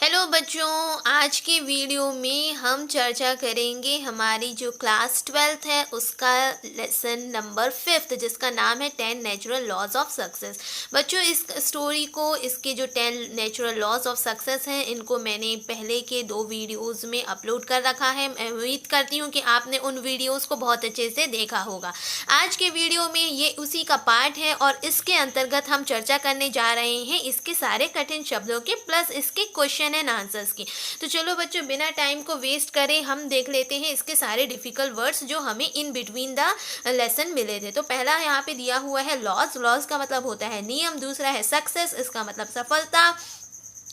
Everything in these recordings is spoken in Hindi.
हेलो बच्चों, आज के वीडियो में हम चर्चा करेंगे हमारी जो क्लास 12th है उसका लेसन नंबर 5 जिसका नाम है 10 नेचुरल लॉज ऑफ सक्सेस। बच्चों, इस स्टोरी को, इसके जो 10 नेचुरल लॉज ऑफ सक्सेस हैं इनको मैंने पहले के 2 वीडियोस में अपलोड कर रखा है। मैं उम्मीद करती हूँ कि आपने उन वीडियोस को बहुत अच्छे से देखा होगा। आज के वीडियो में ये उसी का पार्ट है और इसके अंतर्गत हम चर्चा करने जा रहे हैं इसके सारे कठिन शब्दों के प्लस इसके क्वेश्चन एंड आंसर्स की। तो चलो बच्चों, बिना टाइम को वेस्ट करे हम देख लेते हैं इसके सारे डिफिकल्ट वर्ड्स जो हमें इन बिटवीन द लेसन मिले थे। तो पहला यहाँ पे दिया हुआ है लॉज। लॉज का मतलब होता है नियम। दूसरा है सक्सेस, इसका मतलब सफलता।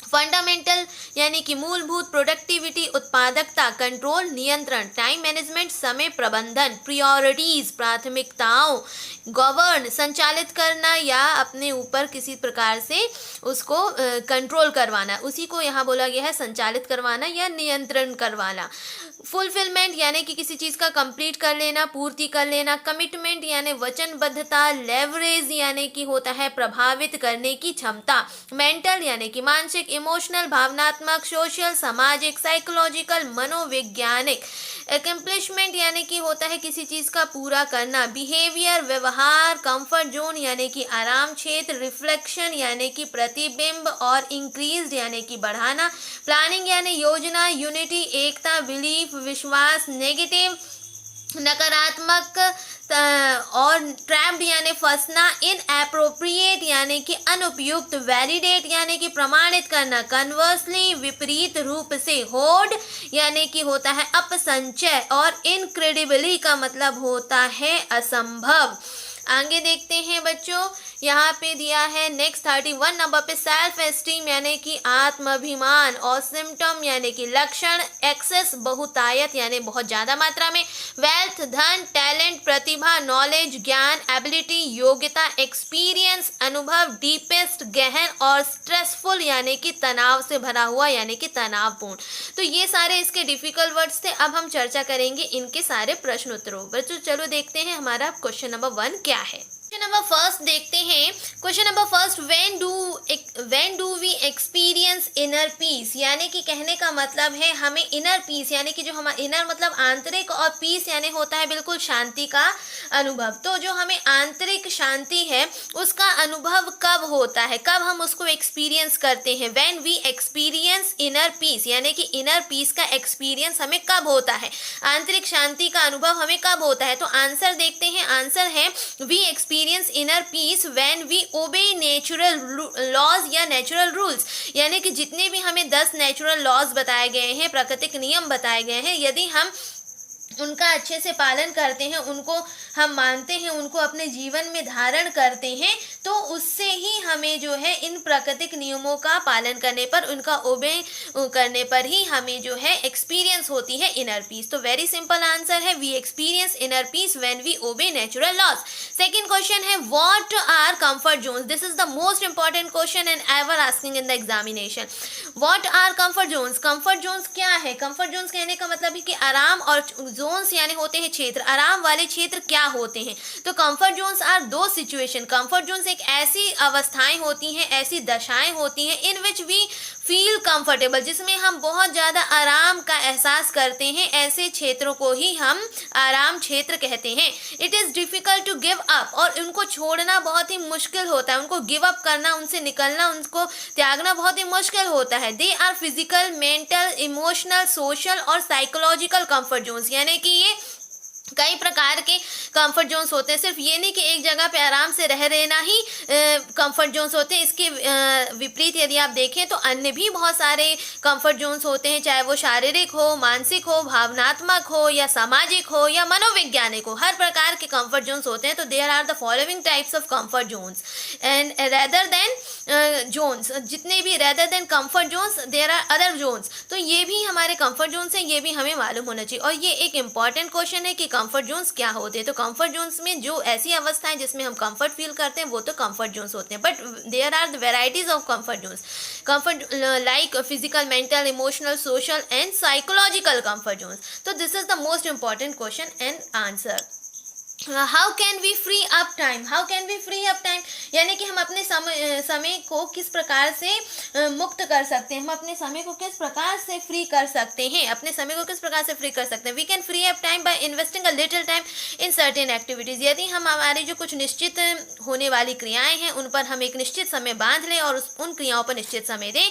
फंडामेंटल यानी कि मूलभूत। प्रोडक्टिविटी उत्पादकता। कंट्रोल नियंत्रण। टाइम मैनेजमेंट समय प्रबंधन। प्रायोरिटीज प्राथमिकताओं। गवर्न संचालित करना या अपने ऊपर किसी प्रकार से उसको कंट्रोल करवाना, उसी को यहाँ बोला गया है संचालित करवाना या नियंत्रण करवाना। फुलफिलमेंट यानी कि किसी चीज़ का कंप्लीट कर लेना, पूर्ति कर लेना। कमिटमेंट यानी वचनबद्धता। लेवरेज यानी कि होता है प्रभावित करने की क्षमता। मेंटल यानी कि मानसिक। इमोशनल भावनात्मक। सोशल सामाजिक। साइकोलॉजिकल मनोवैज्ञानिक। एकम्प्लिशमेंट यानी कि होता है किसी चीज़ का पूरा करना। बिहेवियर व्यवहार। कंफर्ट जोन यानी कि आराम क्षेत्र। रिफ्लेक्शन यानी कि प्रतिबिंब और इंक्रीज यानी कि बढ़ाना। प्लानिंग यानी योजना। यूनिटी एकता। बिलीफ विश्वास। नेगेटिव नकारात्मक और ट्रैप्ड यानी फंसना। इनएप्रोप्रिएट यानी कि अनुपयुक्त। वैलिडेट यानी कि प्रमाणित करना। कन्वर्सली विपरीत रूप से। होर्ड यानी कि होता है अपसंचय और इनक्रेडिबली का मतलब होता है असंभव। आगे देखते हैं बच्चों, यहाँ पे दिया है नेक्स्ट 31 नंबर पे सेल्फ एस्टीम यानी कि आत्माभिमान। और सिम्टम यानी कि लक्षण। एक्सेस बहुतायत यानी बहुत ज़्यादा मात्रा में। वेल्थ धन। टैलेंट प्रतिभा। नॉलेज ज्ञान। एबिलिटी योग्यता। एक्सपीरियंस अनुभव। डीपेस्ट गहन। और स्ट्रेसफुल यानी कि तनाव से भरा हुआ यानी कि तनावपूर्ण। तो ये सारे इसके डिफिकल्ट वर्ड्स थे। अब हम चर्चा करेंगे इनके सारे प्रश्नोत्तरों। बच्चों चलो देखते हैं हमारा क्वेश्चन नंबर 1 क्या है। क्वेश्चन नंबर फर्स्ट देखते हैं। Question number first, when do we experience inner peace यानी कि कहने का मतलब है हमें इनर पीस यानी कि जो हमारा इनर मतलब आंतरिक और पीस यानी होता है बिल्कुल शांति का अनुभव। तो जो हमें आंतरिक शांति है उसका अनुभव कब होता है, कब हम उसको एक्सपीरियंस करते हैं। When we experience inner peace यानी कि इनर पीस का एक्सपीरियंस हमें कब होता है, आंतरिक शांति का अनुभव हमें कब होता है। तो आंसर देखते हैं। आंसर है we experience inner peace when we obey natural laws या नेचुरल रूल्स यानी कि जितने भी हमें 10 नेचुरल लॉज बताए गए हैं, प्राकृतिक नियम बताए गए हैं, यदि हम उनका अच्छे से पालन करते हैं, उनको हम मानते हैं, उनको अपने जीवन में धारण करते हैं, तो उससे ही हमें जो है इन प्राकृतिक नियमों का पालन करने पर, उनका ओबे करने पर ही हमें जो है एक्सपीरियंस होती है इनर पीस। तो वेरी सिंपल आंसर है we experience inner peace when we obey natural laws. Second question है what are comfort zones. This is the most important question and ever asking in the examination. What are comfort zones. Comfort zones क्या है। कंफर्ट जोन्स कहने का मतलब है कि आराम, और जोन्स यानी होते हैं क्षेत्र। आराम वाले क्षेत्र क्या होते हैं। तो कंफर्ट जोन्स आर दो सिचुएशन। कंफर्ट जोन्स एक ऐसी अवस्थाएं होती हैं, ऐसी दशाएं होती हैं इन विच वी फील कंफर्टेबल, जिसमें हम बहुत ज़्यादा आराम का एहसास करते हैं। ऐसे क्षेत्रों को ही हम आराम क्षेत्र कहते हैं। It is difficult to give up, और उनको छोड़ना बहुत ही मुश्किल होता है। उनको गिव अप करना, उनसे निकलना, उनको त्यागना बहुत ही मुश्किल होता है। They are physical, mental, emotional, social और साइकोलॉजिकल कंफर्ट जोन्स यानी कि ये कई प्रकार के कंफर्ट जोन्स होते हैं। सिर्फ ये नहीं कि एक जगह पे आराम से रह रहना ही कंफर्ट जोन्स होते हैं। इसके विपरीत यदि आप देखें तो अन्य भी बहुत सारे कंफर्ट जोन्स होते हैं, चाहे वो शारीरिक हो, मानसिक हो, भावनात्मक हो या सामाजिक हो या मनोवैज्ञानिक हो। हर प्रकार के कंफर्ट जोन्स होते हैं। तो there are the following types of comfort zones and rather than zones, जितने भी rather than comfort zones there are other zones. तो ये भी हमारे कंफर्ट जोन्स हैं, ये भी हमें मालूम होना चाहिए। और ये एक इंपॉर्टेंट क्वेश्चन है कि कंफर्ट जोन्स क्या होते हैं। तो कंफर्ट जोन्स में जो ऐसी अवस्थाएं जिसमें हम कंफर्ट फील करते हैं वो तो कंफर्ट जोन्स होते हैं। But there are the varieties of comfort zones. Comfort like physical, mental, emotional, social and psychological comfort zones. तो this is the most important question and answer. How can we free up time, how can we free up time, यानी कि हम अपने समय को किस प्रकार से मुक्त कर सकते हैं, हम अपने समय को किस प्रकार से फ्री कर सकते हैं, अपने समय को किस प्रकार से फ्री कर सकते हैं। We can free up time by investing a little time in certain activities, यदि हम हमारी जो कुछ निश्चित होने वाली क्रियाएं हैं उन पर हम एक निश्चित समय बांध लें और उन क्रियाओं पर निश्चित समय दें,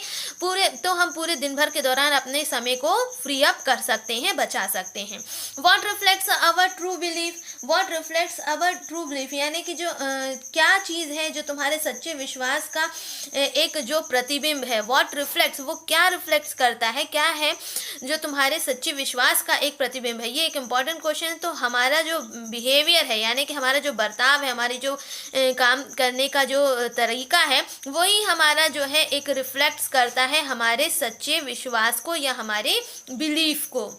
तो हम पूरे दिन भर के दौरान अपने समय को फ्री अप कर सकते हैं, बचा सकते हैं। What reflects our true belief, what reflects our true belief, यानी कि जो क्या चीज़ है जो तुम्हारे सच्चे विश्वास का एक जो प्रतिबिंब है। वॉट रिफ्लेक्ट्स, वो क्या रिफ्लेक्ट्स करता है, क्या है जो तुम्हारे सच्चे विश्वास का एक प्रतिबिंब है। ये एक इम्पॉर्टेंट क्वेश्चन है। तो हमारा जो बिहेवियर है, यानी कि हमारा जो बर्ताव है, हमारी जो काम करने का जो तरीका है, वही हमारा जो है एक रिफ्लेक्ट्स करता है हमारे सच्चे विश्वास को या हमारे बिलीफ को।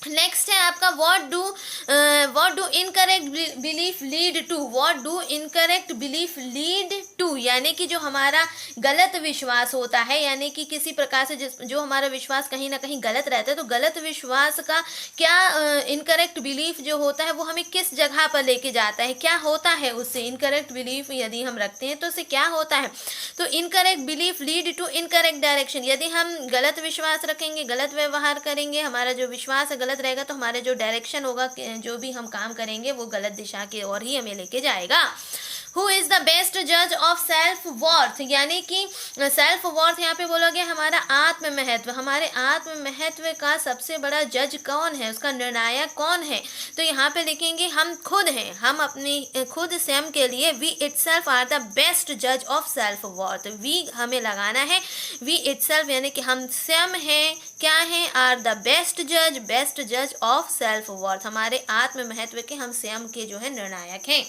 नेक्स्ट है आपका what do incorrect belief lead to, what do incorrect belief lead to, यानी कि जो हमारा गलत विश्वास होता है, यानी कि किसी प्रकार से जो हमारा विश्वास कहीं ना कहीं गलत रहता है, तो गलत विश्वास का क्या इनकरेक्ट बिलीफ जो होता है वो हमें किस जगह पर लेके जाता है, क्या होता है उससे। इनकरेक्ट बिलीफ यदि हम रखते हैं तो उससे क्या होता है, तो incorrect belief lead to incorrect direction, यदि हम गलत विश्वास रखेंगे, गलत व्यवहार करेंगे, हमारा जो विश्वास है गलत रहेगा, तो हमारे जो डायरेक्शन होगा, जो भी हम काम करेंगे वो गलत दिशा की ओर ही हमें लेके जाएगा। हु इज़ द बेस्ट जज ऑफ सेल्फ वर्थ, यानी कि सेल्फ वर्थ यहाँ पे बोलोगे हमारा आत्म महत्व, हमारे आत्म महत्व का सबसे बड़ा जज कौन है, उसका निर्णायक कौन है, तो यहाँ पे लिखेंगे हम खुद हैं, हम अपनी खुद स्वयं के लिए we itself are the best जज ऑफ सेल्फ वर्थ। वी हमें लगाना है, वी इटसेल्फ यानी कि हम स्वयं हैं, क्या हैं, आर द बेस्ट जज ऑफ सेल्फ वर्थ, हमारे आत्म महत्व के हम स्वयं के जो है निर्णायक हैं।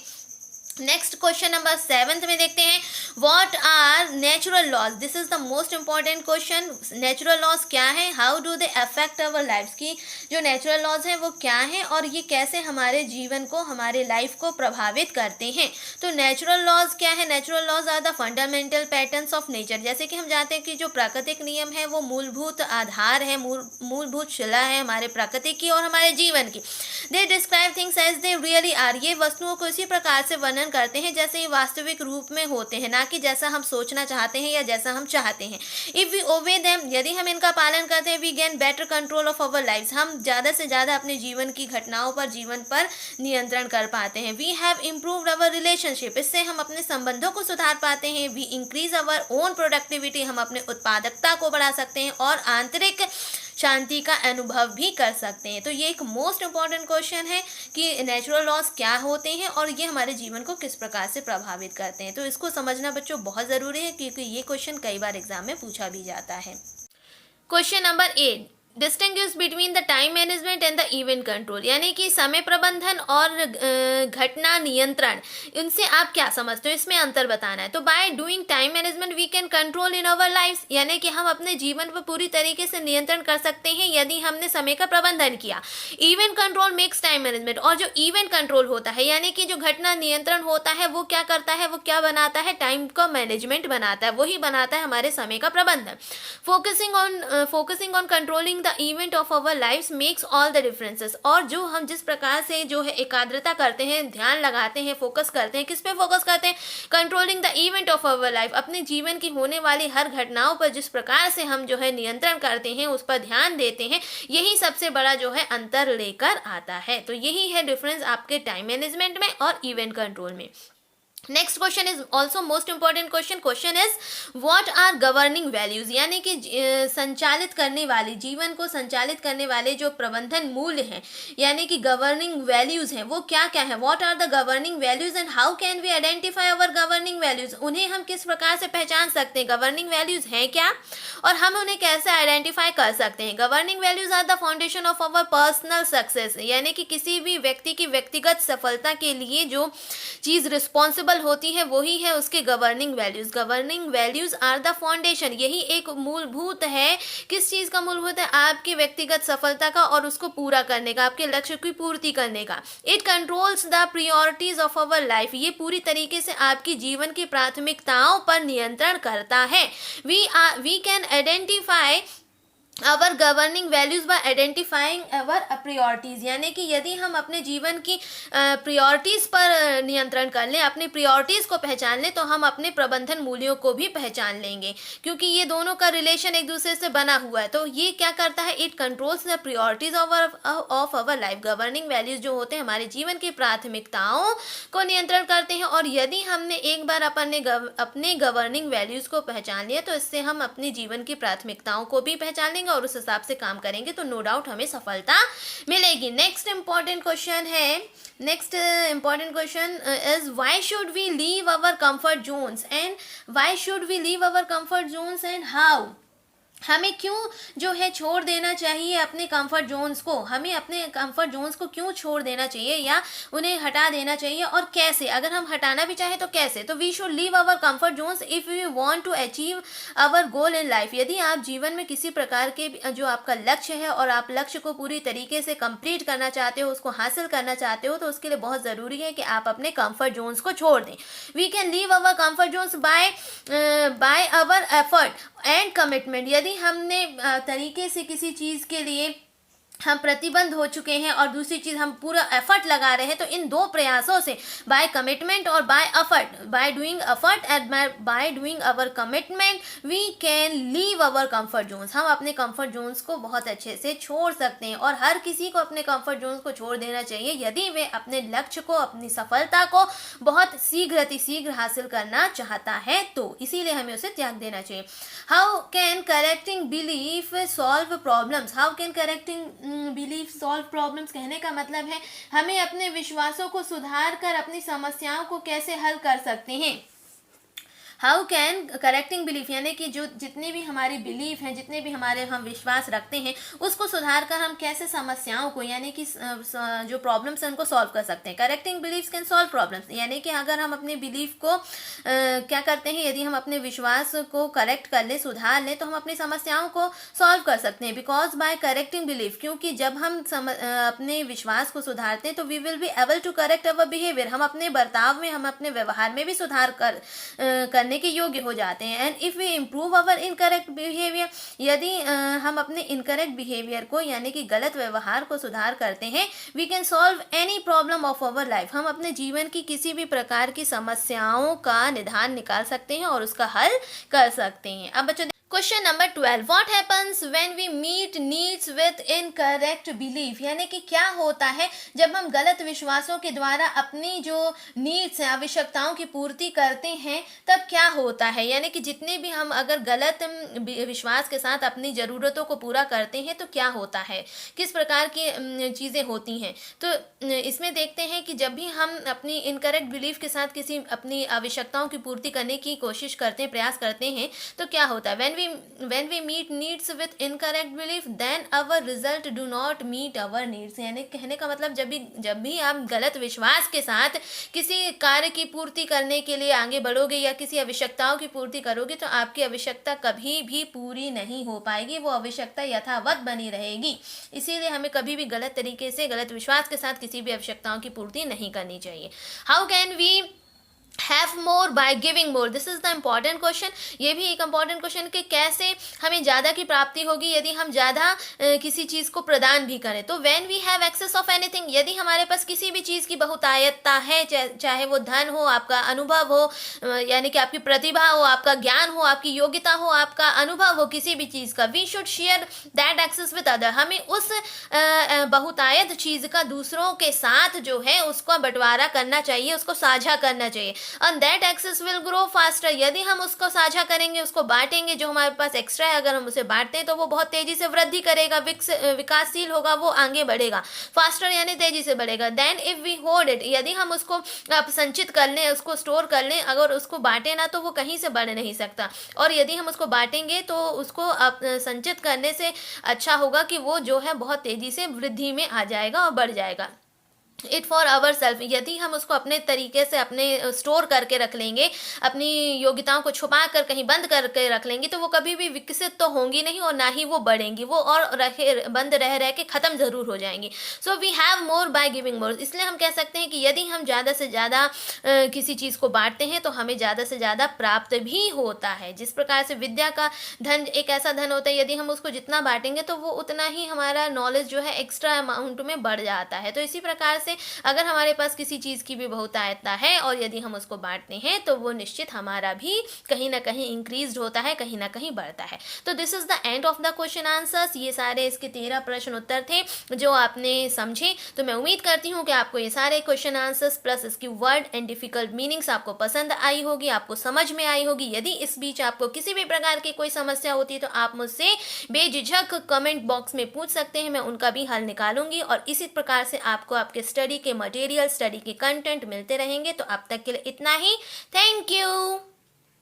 नेक्स्ट क्वेश्चन नंबर 7 में देखते हैं what are natural laws, this is the most important question. Natural laws क्या है, how do they affect our lifes, की जो नेचुरल लॉज हैं वो क्या हैं और ये कैसे हमारे जीवन को, हमारे लाइफ को प्रभावित करते हैं। तो नेचुरल लॉज क्या है, natural laws are the fundamental patterns of nature, जैसे कि हम जानते हैं कि जो प्राकृतिक नियम है वो मूलभूत आधार है, मूलभूत शिला है हमारे प्रकृति की और हमारे जीवन की। They describe things as they really are, ये वस्तुओं को इसी प्रकार से वर्णन करते हैं जैसे ये वास्तविक रूप में होते हैं, ना कि जैसा हम सोचना चाहते हैं या जैसा हम चाहते हैं। इफ वी ओबे देम, यदि हम इनका पालन करते हैं, we gain better control of our lives, हम ज़्यादा से ज़्यादा अपने जीवन की घटनाओं पर, जीवन पर नियंत्रण कर पाते हैं। We have improved our relationship, इससे हम अपने संबंधों को सुधार पाते हैं। We increase our own productivity, हम अपने उत्पादकता को बढ़ा सकते हैं और आंतरिक शांति का अनुभव भी कर सकते हैं। तो ये एक मोस्ट इम्पॉर्टेंट क्वेश्चन है कि नेचुरल लॉज क्या होते हैं और ये हमारे जीवन को किस प्रकार से प्रभावित करते हैं। तो इसको समझना बच्चों बहुत ज़रूरी है क्योंकि ये क्वेश्चन कई बार एग्जाम में पूछा भी जाता है। Question number 8, distinguish between the time management and the event control, यानी कि समय प्रबंधन और घटना नियंत्रण, इनसे आप क्या समझते हो, इसमें अंतर बताना है। तो by doing time management we can control in our life, यानी कि हम अपने जीवन पर पूरी तरीके से नियंत्रण कर सकते हैं यदि हमने समय का प्रबंधन किया। Event control makes time management, और जो इवेंट कंट्रोल होता है यानी कि जो घटना नियंत्रण होता है वो क्या करता है, वो क्या बनाता है, टाइम का मैनेजमेंट बनाता है, वही बनाता है हमारे समय का प्रबंधन। Focusing on controlling event of our lifes makes all the differences, और जो हम जिस प्रकार से जो है एकाग्रता करते हैं, ध्यान लगाते हैं, फोकस करते हैं, किस पे फोकस करते हैं, controlling the event of our life, अपने जीवन की होने वाली हर घटनाओं पर जिस प्रकार से हम जो है नियंत्रण करते हैं, उस पर ध्यान देते हैं, यही सबसे बड़ा जो है अंतर लेकर आता है। तो यही है डिफरेंस आपके टाइम मैनेजमेंट में और इवेंट कंट्रोल में। Next question is also most important question is what are governing values, यानी कि संचालित करने वाले, जीवन को संचालित करने वाले जो प्रबंधन मूल्य हैं, यानी कि गवर्निंग वैल्यूज हैं, वो क्या क्या है। What are the governing values and how can we identify our governing values, उन्हें हम किस प्रकार से पहचान सकते हैं, गवर्निंग वैल्यूज हैं क्या और हम उन्हें कैसे आइडेंटिफाई कर सकते हैं। Governing values are the foundation of our personal success, यानी कि किसी भी व्यक्ति की व्यक्तिगत सफलता के लिए जो चीज़ रिस्पॉन्सिबल होती है वही है उसके governing values. Governing values are the foundation, यही एक मूलभूत है, किस चीज़ का मूलभूत है, आपकी व्यक्तिगत सफलता का और उसको पूरा करने का, आपके लक्ष्य की पूर्ति करने का। It controls the priorities of our life, ये पूरी तरीके से आपकी जीवन की प्राथमिकताओं पर नियंत्रण करता है। We can identify our governing values by identifying our priorities, यानी कि यदि हम अपने जीवन की प्रायोरिटीज़ पर नियंत्रण कर लें, अपनी प्रायोरिटीज़ को पहचान लें, तो हम अपने प्रबंधन मूल्यों को भी पहचान लेंगे, क्योंकि ये दोनों का रिलेशन एक दूसरे से बना हुआ है। तो ये क्या करता है, it controls the priorities of our life. Governing values जो होते हैं हमारे जीवन की प्राथमिकताओं को नियंत्रण करते हैं, और यदि हमने एक बार अपने गवर्निंग वैल्यूज़ को पहचान लिया, तो इससे हम अपने जीवन की प्राथमिकताओं को भी पहचान लेंगे और उस हिसाब से काम करेंगे, तो नो डाउट हमें सफलता मिलेगी। Next important question is why should we leave our comfort zones and how. हमें क्यों जो है छोड़ देना चाहिए अपने कंफर्ट जोन्स को, हमें अपने कंफर्ट जोन्स को क्यों छोड़ देना चाहिए या उन्हें हटा देना चाहिए, और कैसे, अगर हम हटाना भी चाहें तो कैसे। तो we should leave our comfort zones if we want to achieve our goal in life. यदि आप जीवन में किसी प्रकार के जो आपका लक्ष्य है और आप लक्ष्य को पूरी तरीके से कंप्लीट करना चाहते हो, उसको हासिल करना चाहते हो, तो उसके लिए बहुत ज़रूरी है कि आप अपने कंफर्ट जोन्स को छोड़ दें। We can leave our comfort zones by our effort and commitment. यदि हमने तरीके से किसी चीज़ के लिए हम प्रतिबंध हो चुके हैं और दूसरी चीज़ हम पूरा एफर्ट लगा रहे हैं, तो इन दो प्रयासों से, बाय कमिटमेंट और by effort, by doing effort and by doing our commitment, we can leave our comfort zones. हम अपने कंफर्ट जोन्स को बहुत अच्छे से छोड़ सकते हैं, और हर किसी को अपने कंफर्ट जोन्स को छोड़ देना चाहिए यदि वे अपने लक्ष्य को, अपनी सफलता को बहुत शीघ्र हासिल करना चाहता है, तो इसीलिए हमें उसे त्याग देना चाहिए। How can correcting belief solve problems. How can correcting belief solve problems कहने का मतलब है हमें अपने विश्वासों को सुधार कर अपनी समस्याओं को कैसे हल कर सकते हैं। हाउ कैन करेक्टिंग बिलीफ, यानी कि जो जितने भी हमारी बिलीफ हैं, जितने भी हम विश्वास रखते हैं, उसको सुधार कर हम कैसे समस्याओं को, यानी कि जो प्रॉब्लम्स हैं उनको सॉल्व कर सकते हैं। Correcting believes can solve problems, यानी कि अगर हम अपने बिलीफ को क्या करते हैं, यदि हम अपने विश्वास को करेक्ट कर लें, सुधार लें, तो हम अपनी समस्याओं को सॉल्व कर सकते हैं। बिकॉज बाय करेक्टिंग बिलीफ, क्योंकि जब हम अपने विश्वास को सुधारते हैं तो we will be able to correct our behaviour. हम अपने बर्ताव में, हम अपने व्यवहार में भी सुधार करने के योग्य हो जाते हैं। And if we improve our incorrect behaviour, यदि हम अपने इनकरेक्ट बिहेवियर को, यानी कि गलत व्यवहार को सुधार करते हैं, we can solve any problem of our life. हम अपने जीवन की किसी भी प्रकार की समस्याओं का निदान निकाल सकते हैं और उसका हल कर सकते हैं। अब बच्चों question number 12, what happens when we meet needs with incorrect belief, यानी कि क्या होता है जब हम गलत विश्वासों के द्वारा अपनी जो नीड्स हैं, आवश्यकताओं की पूर्ति करते हैं, तब क्या होता है। यानी कि जितने भी हम अगर गलत विश्वास के साथ अपनी ज़रूरतों को पूरा करते हैं तो क्या होता है, किस प्रकार की चीज़ें होती हैं। तो इसमें देखते हैं कि जब भी हम अपनी इनकरेक्ट बिलीफ के साथ किसी अपनी आवश्यकताओं की पूर्ति करने की कोशिश करते हैं, प्रयास करते हैं, तो क्या होता है। when we meet needs with incorrect belief then our result do not meet our needs, यानी कहने का मतलब जब भी आप गलत विश्वास के साथ किसी कार्य की पूर्ति करने के लिए आगे बढ़ोगे या किसी आवश्यकताओं की पूर्ति करोगे, तो आपकी आवश्यकता कभी भी पूरी नहीं हो पाएगी, वो आवश्यकता यथावत बनी रहेगी। इसीलिए हमें कभी भी गलत तरीके से, गलत विश्वास के साथ किसी भी आवश्यकताओं की पूर्ति नहीं करनी चाहिए। How can we have more by giving more, this is the important question. ये भी एक इम्पॉर्टेंट क्वेश्चन कि कैसे हमें ज़्यादा की प्राप्ति होगी यदि हम ज़्यादा किसी चीज़ को प्रदान भी करें। तो when we have excess of anything, यदि हमारे पास किसी भी चीज़ की बहुतायतता है, चाहे वो धन हो, आपका अनुभव हो, यानी कि आपकी प्रतिभा हो, आपका ज्ञान हो, आपकी योग्यता हो, आपका अनुभव हो किसी भी चीज़ का, we should share that excess with other. हमें उस बहुतायत चीज़ का दूसरों के साथ जो है उसको बंटवारा करना चाहिए, उसको साझा करना चाहिए। and that access will grow faster, यदि हम उसको साझा करेंगे, उसको बांटेंगे, जो हमारे पास एक्स्ट्रा है अगर हम उसे बांटते हैं तो वो बहुत तेजी से वृद्धि करेगा, विकासशील होगा, वो आगे बढ़ेगा। फास्टर यानी तेजी से बढ़ेगा। Then if we hold it, यदि हम उसको संचित कर लें, उसको स्टोर कर लें, अगर उसको बांटे ना तो वो कहीं से बढ़ नहीं सकता, और यदि हम उसको बांटेंगे तो उसको संचित करने से अच्छा होगा कि वो जो है बहुत तेजी से वृद्धि में आ जाएगा और बढ़ जाएगा। It for our self. यदि हम उसको अपने तरीके से अपने स्टोर करके रख लेंगे, अपनी योग्यताओं को छुपा कर कहीं बंद करके रख लेंगे, तो वो कभी भी विकसित तो होंगी नहीं और ना ही वो बढ़ेंगी, वो और रहे बंद रह रह के ख़त्म ज़रूर हो जाएंगी। So we have more by giving more. इसलिए हम कह सकते हैं कि यदि हम ज़्यादा से ज़्यादा किसी चीज़ को बांटते हैं तो हमें ज़्यादा से ज़्यादा प्राप्त भी होता है। जिस प्रकार से विद्या का धन एक ऐसा धन होता है, यदि हम उसको जितना बांटेंगे तो वो उतना ही हमारा नॉलेज जो है एक्स्ट्रा अमाउंट में बढ़ जाता है। तो इसी प्रकार से अगर हमारे पास किसी चीज़ की भी बहुतायता है और यदि हम उसको बांटते हैं तो वो निश्चित हमारा भी कहीं ना कहीं इंक्रीज होता है, कहीं ना कहीं बढ़ता है। तो this is the end of the question answers. ये सारे इसके 13 प्रश्न उत्तर थे जो आपने समझे। तो मैं उम्मीद करती हूँ कि आपको ये सारे क्वेश्चन आंसर्स प्लस इसकी वर्ड एंड डिफिकल्ट मीनिंग्स आपको पसंद आई होगी, आपको समझ में आई होगी। यदि इस बीच आपको किसी भी प्रकार की कोई समस्या होती है तो आप मुझसे बेझिझक कमेंट बॉक्स में पूछ सकते हैं, मैं उनका भी हल निकालूंगी। और इसी प्रकार से आपको आपके स्टडी के मटेरियल, स्टडी के कंटेंट मिलते रहेंगे। तो अब तक के लिए इतना ही। Thank you.